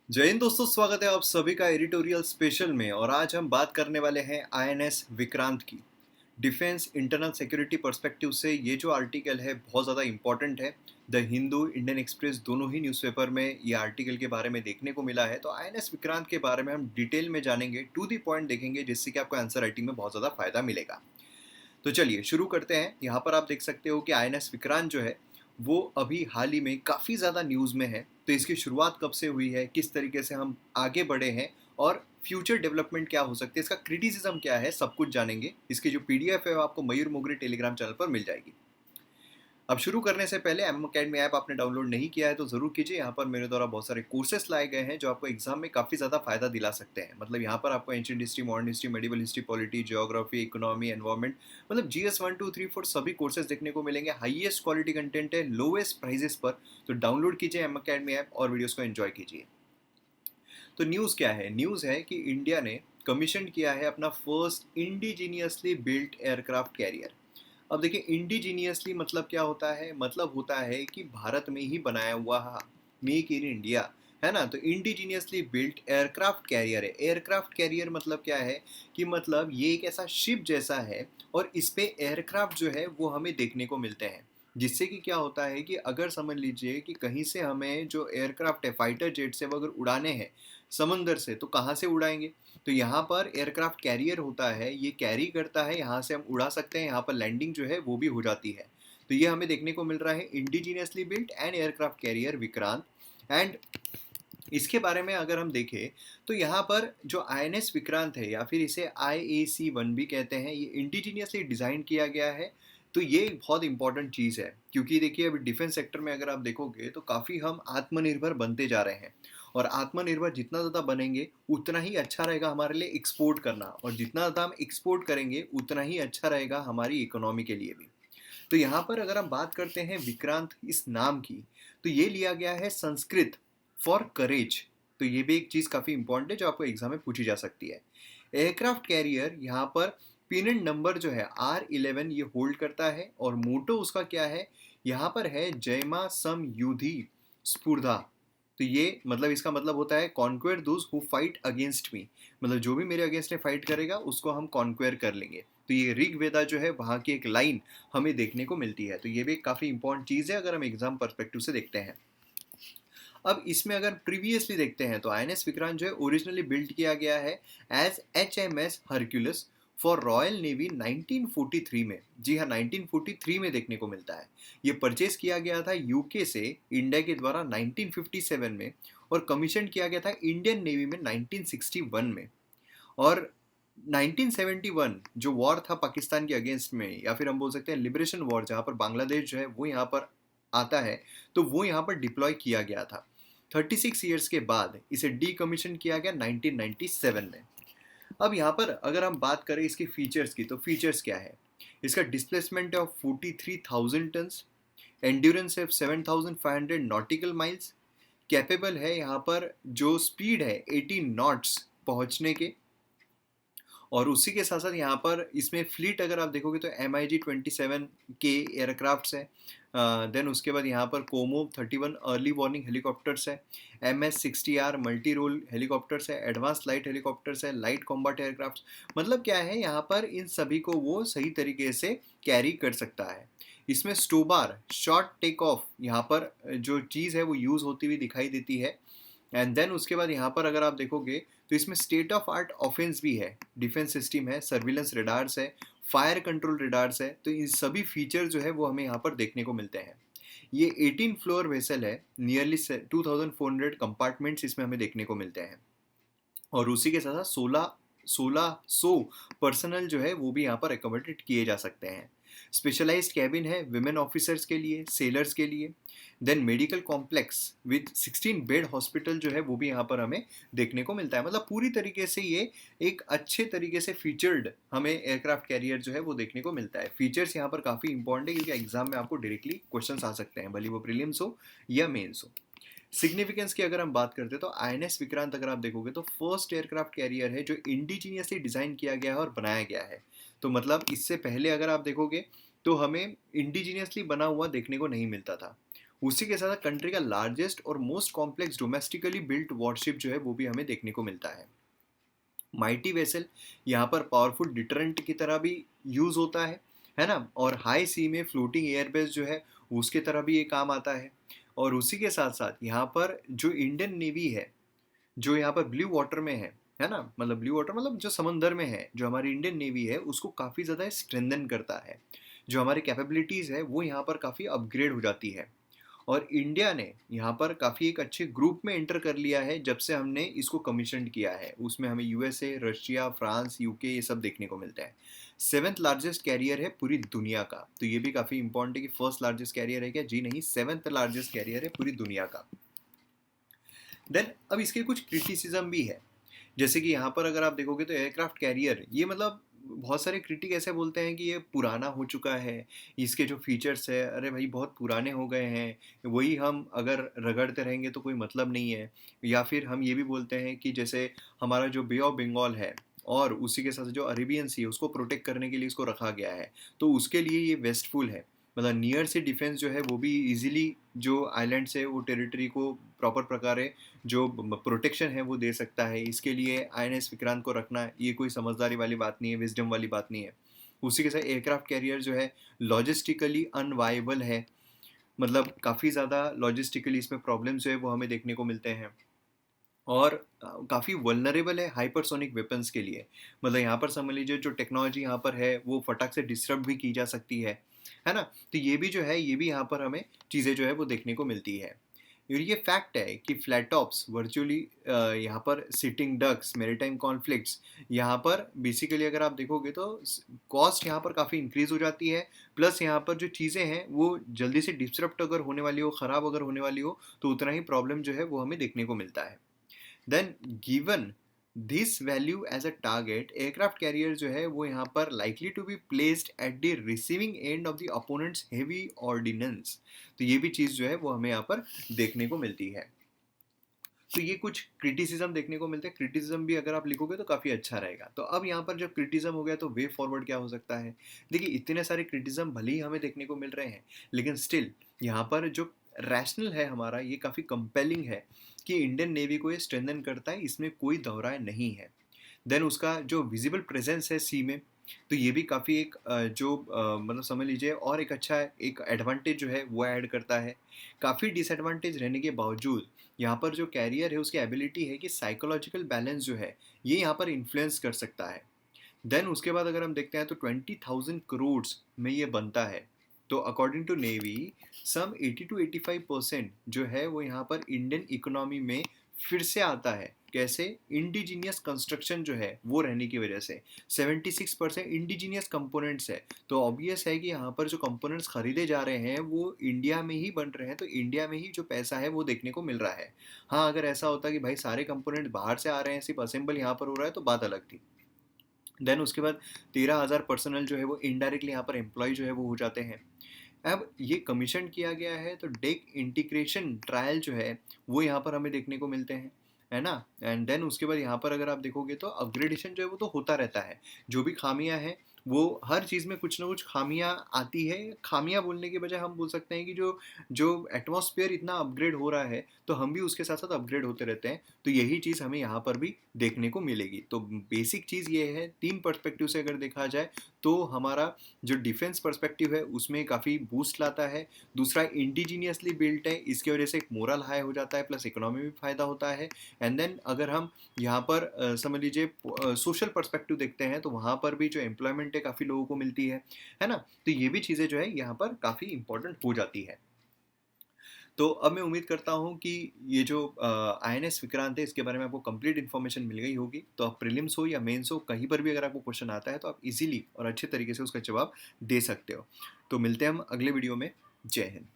जय हिंद दोस्तों, स्वागत है आप सभी का एडिटोरियल स्पेशल में। और आज हम बात करने वाले हैं आईएनएस विक्रांत की। डिफेंस इंटरनल सिक्योरिटी पर्सपेक्टिव से ये जो आर्टिकल है बहुत ज़्यादा इंपॉर्टेंट है। द हिंदू, इंडियन एक्सप्रेस दोनों ही न्यूज़पेपर में ये आर्टिकल के बारे में देखने को मिला है। तो आईएनएस विक्रांत के बारे में हम डिटेल में जानेंगे, टू दी पॉइंट देखेंगे, जिससे कि आपको आंसर राइटिंग में बहुत ज़्यादा फायदा मिलेगा। तो चलिए शुरू करते हैं। यहाँ पर आप देख सकते हो कि आईएनएस विक्रांत जो है वो अभी हाल ही में काफ़ी ज़्यादा न्यूज़ में है। तो इसकी शुरुआत कब से हुई है, किस तरीके से हम आगे बढ़े हैं और फ्यूचर डेवलपमेंट क्या हो सकती है, इसका क्रिटिसिज्म क्या है, सब कुछ जानेंगे। इसकी जो पीडीएफ है वो आपको मयूर मोगरे टेलीग्राम चैनल पर मिल जाएगी। अब शुरू करने से पहले एम अकेडमी ऐप आपने डाउनलोड नहीं किया है तो ज़रूर कीजिए। यहाँ पर मेरे द्वारा बहुत सारे कोर्सेस लाए गए हैं जो आपको एग्जाम में काफ़ी ज़्यादा फायदा दिला सकते हैं। मतलब यहाँ पर आपको ancient history, modern history, medieval history, polity, geography, economy, environment, मतलब जीएस 1 2 3 4 सभी कोर्सेज देखने को मिलेंगे। हाईएस्ट क्वालिटी कंटेंट है लोएस्ट प्राइजेस पर। तो डाउनलोड कीजिए एम अकेडमी ऐप और वीडियोज़ को एंजॉय कीजिए। तो न्यूज़ क्या है? न्यूज़ है कि इंडिया ने कमीशन किया है अपना first indigenously built aircraft carrier. अब देखिए, इंडिजीनियसली मतलब क्या होता है? मतलब होता है कि भारत में ही बनाया हुआ, मेक इन इंडिया, है ना। तो इंडिजीनियसली बिल्ट एयरक्राफ्ट कैरियर है। एयरक्राफ्ट कैरियर मतलब क्या है कि मतलब ये एक ऐसा शिप जैसा है और इस पे एयरक्राफ्ट जो है वो हमें देखने को मिलते हैं। जिससे कि क्या होता है कि अगर समझ लीजिए कि कहीं से हमें जो एयरक्राफ्ट है, फाइटर जेट से, वो अगर उड़ाने हैं समंदर से, तो कहाँ से उड़ाएंगे? तो यहाँ पर एयरक्राफ्ट कैरियर होता है, ये कैरी करता है, यहाँ से हम उड़ा सकते हैं, यहाँ पर लैंडिंग जो है वो भी हो जाती है। तो ये हमें देखने को मिल रहा है indigenously built and aircraft carrier Vikrant. And इसके बारे में अगर हम देखें तो यहाँ पर जो आईएनएस विक्रांत है, या फिर इसे IAC-1 भी कहते हैं, ये इंडिजीनियसली डिज़ाइन किया गया है। तो ये एक बहुत इंपॉर्टेंट चीज़ है, क्योंकि देखिए अभी डिफेंस सेक्टर में अगर आप देखोगे तो काफ़ी हम आत्मनिर्भर बनते जा रहे हैं। और आत्मनिर्भर जितना ज़्यादा बनेंगे उतना ही अच्छा रहेगा हमारे लिए एक्सपोर्ट करना, और जितना ज़्यादा हम एक्सपोर्ट करेंगे उतना ही अच्छा रहेगा हमारी इकोनॉमी के लिए भी। तो यहाँ पर अगर हम बात करते हैं विक्रांत इस नाम की, तो ये लिया गया है संस्कृत फॉर करेज। तो ये भी एक चीज़ काफ़ी इंपॉर्टेंट है जो आपको एग्जाम में पूछी जा सकती है। एयरक्राफ्ट कैरियर यहाँ पर पिनेट नंबर जो है R11 ये होल्ड करता है, और मोटो उसका क्या है? यहाँ पर है जयमा सम युधि स्पुर्धा। तो ये मतलब इसका मतलब होता है conquer those who fight against me. मतलब जो भी मेरे अगेंस्ट में फाइट करेगा उसको हम कॉन्क्वेयर कर लेंगे। तो ये ऋग वेदा जो है वहाँ की एक लाइन हमें देखने को मिलती है। तो ये भी एक काफ़ी इंपॉर्टेंट चीज़ है अगर हम एग्जाम पर्सपेक्टिव से देखते हैं। अब इसमें अगर प्रीवियसली देखते हैं तो आईएनएस विक्रांत जो है ओरिजिनली बिल्ड किया गया है as HMS Hercules for Royal Navy 1943 में। जी हाँ, 1943 में देखने को मिलता है। ये परचेज किया गया था यूके से इंडिया के द्वारा 1957 में, और कमीशन किया गया था इंडियन नेवी में 1961 में। और 1971 जो वॉर था पाकिस्तान के अगेंस्ट में, या फिर हम बोल सकते हैं लिबरेशन वॉर, जहाँ पर बांग्लादेश जो है वो यहाँ पर आता है, तो वो यहाँ पर डिप्लॉय किया गया था। 36 ईयर्स के बाद इसे डी कमीशन किया गया 1997 में। अब यहाँ पर अगर हम बात करें इसके फीचर्स की, तो फीचर्स क्या है? इसका डिस्प्लेसमेंट ऑफ 43,000 टन्स, एंड्योरेंस है 7,500 नॉटिकल माइल्स, कैपेबल है यहाँ पर जो स्पीड है 18 नॉट्स पहुँचने के। और उसी के साथ साथ यहाँ पर इसमें फ्लीट अगर आप देखोगे तो MiG-27 के एयरक्राफ्ट्स है। देन उसके बाद यहाँ पर कोमो 31 अर्ली वार्निंग हेलीकॉप्टर्स है, MS-60R मल्टी रोल हेलीकॉप्टर्स है, एडवांस लाइट हेलीकॉप्टर्स है, लाइट कॉम्बैट एयरक्राफ्ट। मतलब क्या है, यहाँ पर इन सभी को वो सही तरीके से कैरी कर सकता है। इसमें स्टोबार शॉर्ट टेक ऑफ यहाँ पर जो चीज़ है वो यूज़ होती हुई दिखाई देती है। एंड देन उसके बाद यहाँ पर अगर आप देखोगे तो इसमें स्टेट ऑफ आर्ट ऑफेंस भी है, डिफेंस सिस्टम है, सर्विलेंस रेडार्स है, फायर कंट्रोल रेडार्स है। तो इन सभी फीचर जो है वो हमें यहाँ पर देखने को मिलते हैं। ये 18 फ्लोर वेसल है, नियरली 2400 कंपार्टमेंट्स इसमें हमें देखने को मिलते हैं। और उसी के साथ साथ 1600 पर्सनल जो है वो भी यहाँ पर एकोमोडेट किए जा सकते हैं। स्पेशलाइज्ड कैबिन है विमेन ऑफिसर्स के लिए, सेलर्स के लिए। Then medical complex with 16 bed hospital जो है वो भी यहाँ पर हमें देखने को मिलता है। मतलब पूरी तरीके से ये एक अच्छे तरीके से फीचर्ड हमें एयरक्राफ्ट कैरियर जो है वो देखने को मिलता है। फीचर्स यहाँ पर काफ़ी इंपॉर्टेंट है क्योंकि एग्जाम में आपको डायरेक्टली क्वेश्चन आ सकते हैं, भले वो प्रीलिम्स हो या मेंस हो। सिग्निफिकेंस की अगर हम बात करते हैं तो आईएनएस विक्रांत अगर आप देखोगे तो फर्स्ट एयरक्राफ्ट कैरियर है जो इंडिजीनियसली डिज़ाइन किया गया है और बनाया गया है। तो मतलब इससे पहले अगर आप देखोगे तो हमें इंडिजीनियसली बना हुआ देखने को नहीं मिलता था। उसी के साथ कंट्री का लार्जेस्ट और most complex domestically built worship जो है वो भी हमें देखने को मिलता है। माइटी वेसल यहाँ पर पावरफुल डिटरेंट की तरह भी यूज होता है ना। और हाई सी में फ्लोटिंग एयरबेस जो है उसके तरह भी ये काम आता है। और उसी के साथ साथ यहाँ पर जो इंडियन नेवी है, जो यहाँ पर ब्लू वाटर में है ना, मतलब ब्लू वाटर मतलब जो समंदर में है, जो हमारी इंडियन नेवी है उसको काफ़ी ज़्यादा स्ट्रेंथन करता है। जो हमारी कैपेबिलिटीज़ है वो यहाँ पर काफ़ी अपग्रेड हो जाती है। और इंडिया ने यहाँ पर काफ़ी एक अच्छे ग्रुप में एंटर कर लिया है जब से हमने इसको कमीशन किया है। उसमें हमें यूएसए, रशिया, फ्रांस, यूके ये सब देखने को मिलता है। सेवेंथ लार्जेस्ट कैरियर है पूरी दुनिया का, तो ये भी काफ़ी इंपॉर्टेंट है कि फर्स्ट लार्जेस्ट कैरियर है क्या? जी नहीं, सेवेंथ लार्जेस्ट कैरियर है पूरी दुनिया का। देन अब इसके कुछ क्रिटिसिज्म भी है, जैसे कि यहाँ पर अगर आप देखोगे तो एयरक्राफ्ट कैरियर ये मतलब बहुत सारे क्रिटिक ऐसे बोलते हैं कि ये पुराना हो चुका है, इसके जो फीचर्स है अरे भाई बहुत पुराने हो गए हैं, वही हम अगर रगड़ते रहेंगे तो कोई मतलब नहीं है। या फिर हम ये भी बोलते हैं कि जैसे हमारा जो बे ऑफ बंगाल है और उसी के साथ जो अरेबियन सी है उसको प्रोटेक्ट करने के लिए इसको रखा गया है, तो उसके लिए ये वेस्टफुल है। मतलब नियर से डिफेंस जो है वो भी इजीली जो आइलैंड से वो टेरिटरी को प्रॉपर प्रकार जो प्रोटेक्शन है वो दे सकता है। इसके लिए आईएनएस विक्रांत को रखना ये कोई समझदारी वाली बात नहीं है, विजडम वाली बात नहीं है। उसी के साथ एयरक्राफ्ट कैरियर जो है लॉजिस्टिकली अनवाइबल है, मतलब काफ़ी ज़्यादा लॉजिस्टिकली इसमें प्रॉब्लम जो है वो हमें देखने को मिलते हैं। और काफ़ी वल्नरेबल है हाइपरसोनिक वेपन्स के लिए। मतलब यहाँ पर समझ लीजिए जो टेक्नोलॉजी यहाँ पर है वो फटाक से डिस्टर्ब भी की जा सकती है ना। तो ये भी जो है ये भी यहाँ पर हमें चीज़ें जो है वो देखने को मिलती है। और ये फैक्ट है कि फ्लैट टॉप्स वर्चुअली यहाँ पर सिटिंग डक्स, मेरीटाइम कॉन्फ्लिक्ट्स, यहाँ पर बेसिकली अगर आप देखोगे तो कॉस्ट यहाँ पर काफ़ी इंक्रीज हो जाती है। प्लस यहाँ पर जो चीज़ें हैं वो जल्दी से डिस्टर्ब अगर होने वाली हो, ख़राब अगर होने वाली हो, तो उतना ही प्रॉब्लम जो है वो हमें देखने को मिलता है। Then given this value as a target, aircraft carrier जो है वो यहाँ पर likely to be placed at the receiving end of the opponent's heavy ordnance. तो ये भी चीज़ जो है वो हमें यहाँ पर देखने को मिलती है। तो ये कुछ क्रिटिसिज्म देखने को मिलते हैं। क्रिटिसिज्म भी अगर आप लिखोगे तो काफ़ी अच्छा रहेगा। तो अब यहाँ पर जब क्रिटिसिज्म हो गया तो वे फॉरवर्ड क्या हो सकता है? देखिए इतने सारे क्रिटिसिज्म भले ही हमें देखने को मिल रहे हैं, लेकिन स्टिल यहाँ पर जो रैशनल है हमारा ये काफ़ी कंपेलिंग है कि इंडियन नेवी को ये स्ट्रेंथन करता है, इसमें कोई दोहराए नहीं है। देन उसका जो विजिबल प्रेजेंस है सी में, तो ये भी काफ़ी एक जो मतलब समझ लीजिए और एक अच्छा एक एडवांटेज जो है वो ऐड करता है। काफ़ी डिसएडवांटेज रहने के बावजूद यहाँ पर जो कैरियर है उसकी एबिलिटी है कि साइकोलॉजिकल बैलेंस जो है ये यहाँ पर इन्फ्लुएंस कर सकता है। देन उसके बाद अगर हम देखते हैं तो 20,000 करोड़ में ये बनता है। तो according to navy some 80 to 85% जो है वो यहाँ पर इंडियन इकोनॉमी में फिर से आता है। कैसे? इंडिजीनियस कंस्ट्रक्शन जो है वो रहने की वजह से 76% इंडिजीनियस कंपोनेंट्स है। तो ऑब्वियस है कि यहाँ पर जो कंपोनेंट्स खरीदे जा रहे हैं वो इंडिया में ही बन रहे हैं, तो इंडिया में ही जो पैसा है वो देखने को मिल रहा है। हाँ, अगर ऐसा होता कि भाई सारे कंपोनेंट बाहर से आ रहे हैं सिर्फ असेंबल यहाँ पर हो रहा है तो बात अलग थी। देन उसके बाद 13,000 पर्सनल जो है वो इनडायरेक्टली यहाँ पर एम्प्लॉय जो है वो हो जाते हैं। अब ये कमीशन किया गया है तो डेक इंटीग्रेशन ट्रायल जो है वो यहाँ पर हमें देखने को मिलते हैं, है ना। एंड देन उसके बाद यहाँ पर अगर आप देखोगे तो अपग्रेडेशन जो है वो तो होता रहता है। जो भी खामियां हैं वो हर चीज़ में कुछ ना कुछ खामियां आती है। खामियां बोलने के बजाय हम बोल सकते हैं कि जो जो एटमॉस्फेयर इतना अपग्रेड हो रहा है तो हम भी उसके साथ साथ अपग्रेड होते रहते हैं। तो यही चीज़ हमें यहाँ पर भी देखने को मिलेगी। तो बेसिक चीज़ ये है, तीन पर्सपेक्टिव से अगर देखा जाए तो हमारा जो डिफेंस पर्सपेक्टिव है उसमें काफ़ी बूस्ट लाता है। दूसरा इंडिजीनियसली बिल्ट है, इसकी वजह से एक मोरल हाई हो जाता है, प्लस इकोनॉमी में फ़ायदा होता है। एंड देन अगर हम यहाँ पर समझ लीजिए सोशल पर्सपेक्टिव देखते हैं तो वहाँ पर भी जो एम्प्लॉयमेंट है काफ़ी लोगों को मिलती है ना। तो ये भी चीज़ें जो है यहाँ पर काफ़ी इंपॉर्टेंट हो जाती है। तो अब मैं उम्मीद करता हूँ कि ये जो आईएनएस विक्रांत है इसके बारे में आपको कंप्लीट इन्फॉर्मेशन मिल गई होगी। तो आप प्रीलिम्स हो या मेंस हो कहीं पर भी अगर आपको क्वेश्चन आता है तो आप इजीली और अच्छे तरीके से उसका जवाब दे सकते हो। तो मिलते हैं हम अगले वीडियो में। जय हिंद।